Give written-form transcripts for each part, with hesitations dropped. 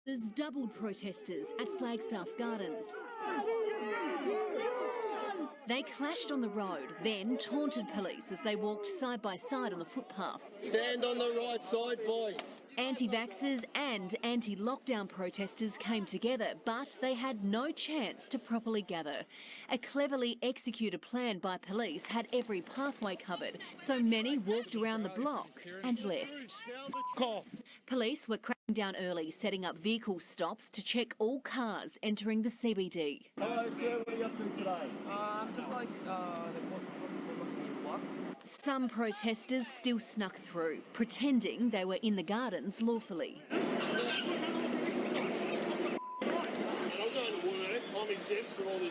There's doubled protesters at Flagstaff Gardens. They clashed on the road, then taunted police as they walked side by side on the footpath. Stand on the right side, boys. Anti-vaxxers and anti-lockdown protesters came together, but they had no chance to properly gather. A cleverly executed plan by police had every pathway covered, so many walked around the block and left. Police were cracking down early, setting up vehicle stops to check all cars entering the CBD. Hello, sir. What are you up to today? Just like what? Some protesters still snuck through, pretending they were in the gardens lawfully. I'm going to work. I'm exempt from all this.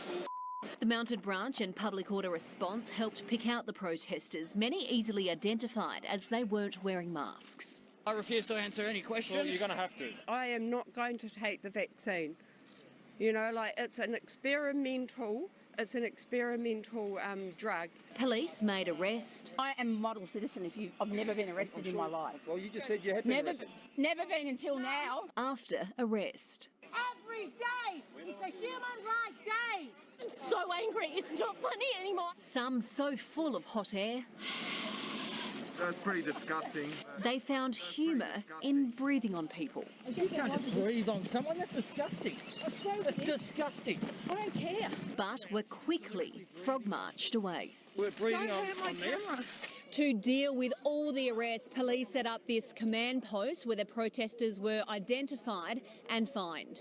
The mounted branch and public order response helped pick out the protesters, many easily identified as they weren't wearing masks. I refuse to answer any questions. Well, you're going to have to. I am not going to take the vaccine. You know, like it's an experimental drug. Police made arrest. I am a model citizen. I've never been arrested in my life. Well, you just said you had been arrested. Never been until now. After arrest. Every day is a human right day. I'm so angry, it's not funny anymore. Some so full of hot air. That's pretty disgusting. They found humour in breathing on people. You can't just breathe on someone. That's disgusting. That's disgusting. I don't care. But were quickly frog-marched away. We're breathing on them. To deal with all the arrests, police set up this command post where the protesters were identified and fined.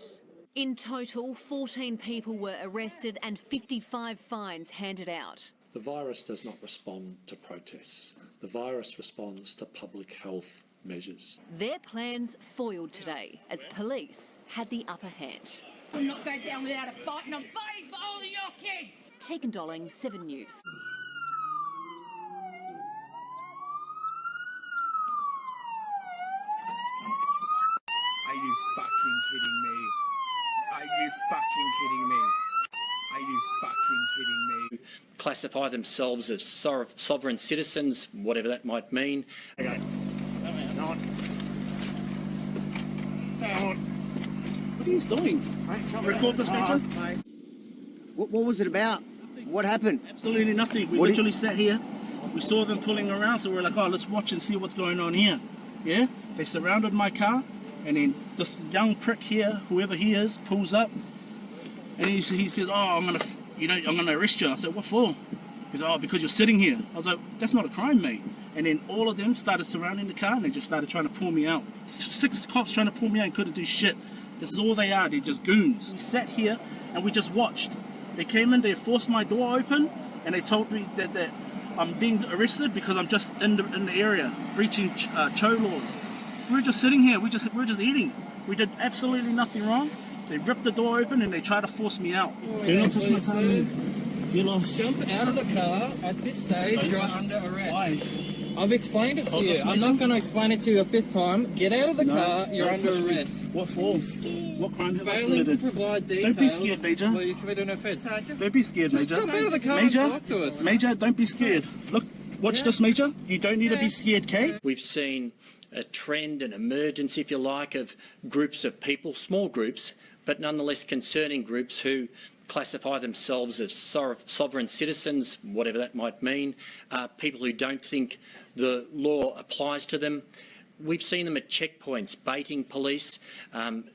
In total, 14 people were arrested and 55 fines handed out. The virus does not respond to protests. The virus responds to public health measures. Their plans foiled today as police had the upper hand. We'll not go down without a fight, and I'm fighting for all of your kids. Tegan Dolling, 7 News. Are you fucking kidding me? Are you fucking kidding me? Are you fucking kidding me? Classify themselves as sovereign citizens, whatever that might mean. Okay. What are you doing? Record this picture? What was it about? What happened? Absolutely nothing. We literally sat here. We saw them pulling around, so we're like, oh, let's watch and see what's going on here. Yeah? They surrounded my car, and then this young prick here, whoever he is, pulls up, and he says, oh, I'm gonna arrest you. I said, what for? He said, oh, because you're sitting here. I was like, that's not a crime, mate. And then all of them started surrounding the car, and they just started trying to pull me out. 6 cops trying to pull me out and couldn't do shit. This is all they are. They're just goons. We sat here and we just watched. They came in, they forced my door open, and they told me that I'm being arrested because I'm just in the area, breaching Cho laws. We were just sitting here, we were just eating. We did absolutely nothing wrong. They ripped the door open and they tried to force me out. Do not touch my car. Jump out of the car. At this stage, you're under arrest. Why? I've explained it to you. I'm not going to explain it to you a 5th time. Get out of the car. You're under arrest. What for? What crime have I Failing to committed? provide details. Don't be scared, Major. Well, you committed an offence. Don't be scared, Major. Jump out of the car Major, and talk to us. Major, don't be scared. Look, watch this, Major. You don't need to be scared, Kay. We've seen a trend, an emergence, if you like, of groups of people, small groups, but nonetheless concerning groups who classify themselves as sovereign citizens, whatever that might mean, people who don't think the law applies to them. We've seen them at checkpoints, baiting police,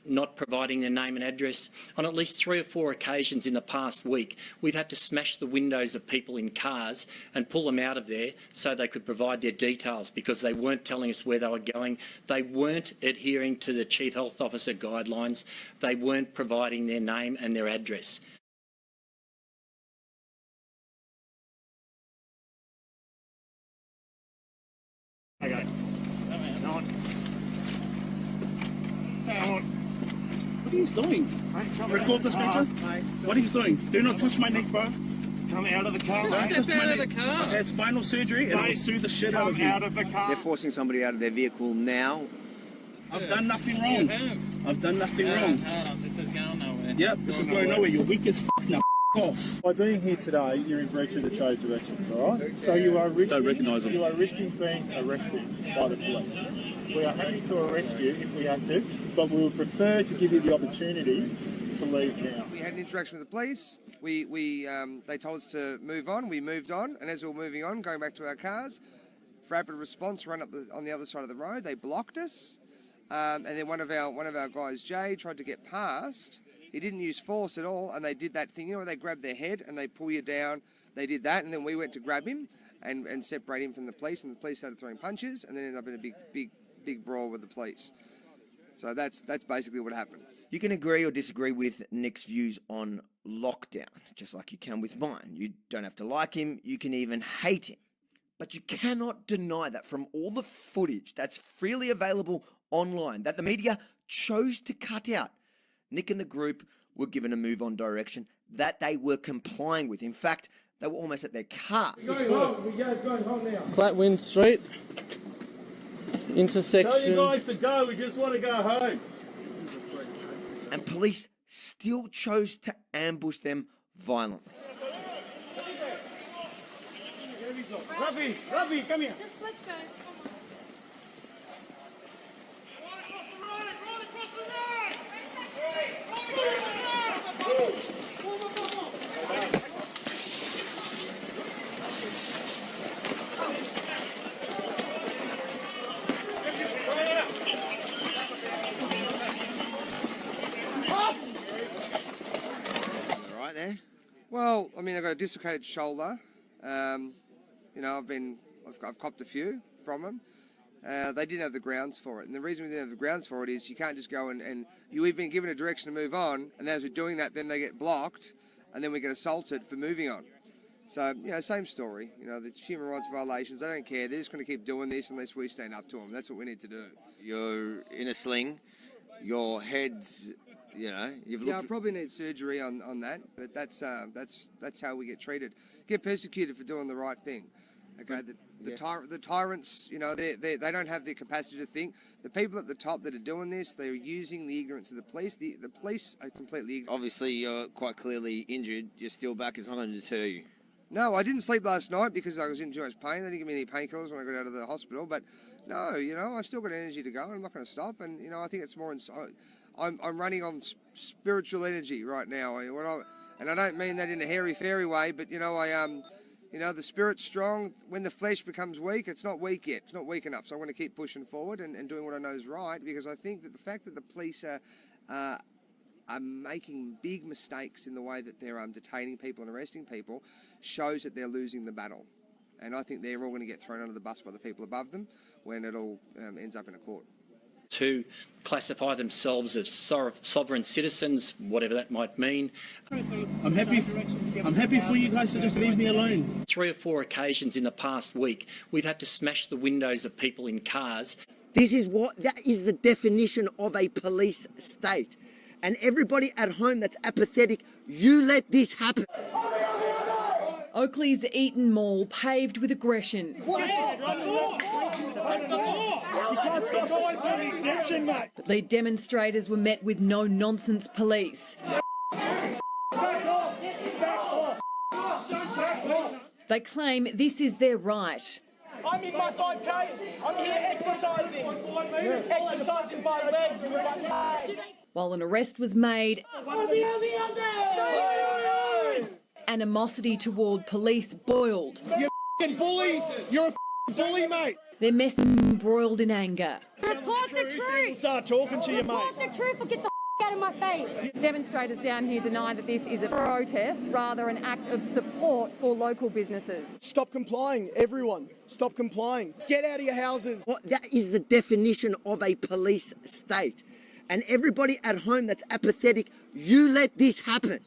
not providing their name and address. On at least 3 or 4 occasions in the past week, we've had to smash the windows of people in cars and pull them out of there so they could provide their details because they weren't telling us where they were going. They weren't adhering to the Chief Health Officer guidelines. They weren't providing their name and their address. Okay. What are you doing? Record this picture? What are you doing? Do not touch my neck, bro. Come out of the car. Step out of the car. I've had spinal surgery and I'll sue the shit out of you. They're forcing somebody out of their vehicle now. I've done nothing wrong. I've done nothing wrong. This is going nowhere. Yep, this is going nowhere. You're weak as f*** now. off. By being here today, you're in breach of the trade directions, all right? So you are risking, you are risking being arrested by the police. We are happy to arrest you if we have to, but we would prefer to give you the opportunity to leave now. We had an interaction with the police. They told us to move on. We moved on, and as we were moving on, going back to our cars, rapid response ran up on the other side of the road. They blocked us, and then one of our guys, Jay, tried to get past. He didn't use force at all, and they did that thing, where they grab their head and they pull you down. They did that, and then we went to grab him and separate him from the police, and the police started throwing punches, and then ended up in a big brawl with the police. So that's basically what happened. You can agree or disagree with Nick's views on lockdown, just like you can with mine. You don't have to like him, you can even hate him. But you cannot deny that from all the footage that's freely available online, that the media chose to cut out, Nick and the group were given a move-on direction that they were complying with. In fact, they were almost at their cars. Going home. We're going home now. Platwin Street, intersection. Tell you guys to go. We just want to go home. And police still chose to ambush them violently. Rafi, come here. Just let's go. Right there. Well, I mean, I've got a dislocated shoulder. You know, I've copped a few from them. They didn't have the grounds for it. And the reason we didn't have the grounds for it is you can't just go and we've been given a direction to move on, and as we're doing that, then they get blocked, and then we get assaulted for moving on. So, you know, same story. You know, the human rights violations, they don't care. They're just going to keep doing this unless we stand up to them. That's what we need to do. You're in a sling, your head's, you know, I probably need surgery on that, but that's how we get treated. Get persecuted for doing the right thing. Okay, the tyrants, you know, they don't have the capacity to think. The people at the top that are doing this, they're using the ignorance of the police. The police are completely ignorant. Obviously, you're quite clearly injured. You're still back. It's not going to deter you. No, I didn't sleep last night because I was in too much pain. They didn't give me any painkillers when I got out of the hospital. But no, you know, I've still got energy to go. I'm not going to stop. And you know, I think it's more. I'm running on spiritual energy right now. And I don't mean that in a hairy-fairy way, but you know, you know, the spirit's strong. When the flesh becomes weak, it's not weak yet. It's not weak enough. So I'm going to keep pushing forward and doing what I know is right, because I think that the fact that the police are making big mistakes in the way that they're detaining people and arresting people shows that they're losing the battle. And I think they're all going to get thrown under the bus by the people above them when it all ends up in a court. To classify themselves as sovereign citizens, whatever that might mean. I'm happy for you guys to just leave me alone. 3 or 4 occasions in the past week, we've had to smash the windows of people in cars. That is the definition of a police state. And everybody at home that's apathetic, you let this happen. Oakley's Eaton Mall paved with aggression. But lead demonstrators were met with no-nonsense police. They claim this is their right. I'm in my 5Ks. I'm here exercising my legs and my legs. While an arrest was made, animosity toward police boiled. You f***ing bully. You're a f***ing bully, mate. Their mess embroiled in anger. Report the truth. Start talking to you, mate. Report the truth or get the out of my face. Demonstrators down here deny that this is a protest, rather an act of support for local businesses. Stop complying, everyone. Stop complying. Get out of your houses. That is the definition of a police state. And everybody at home that's apathetic, you let this happen.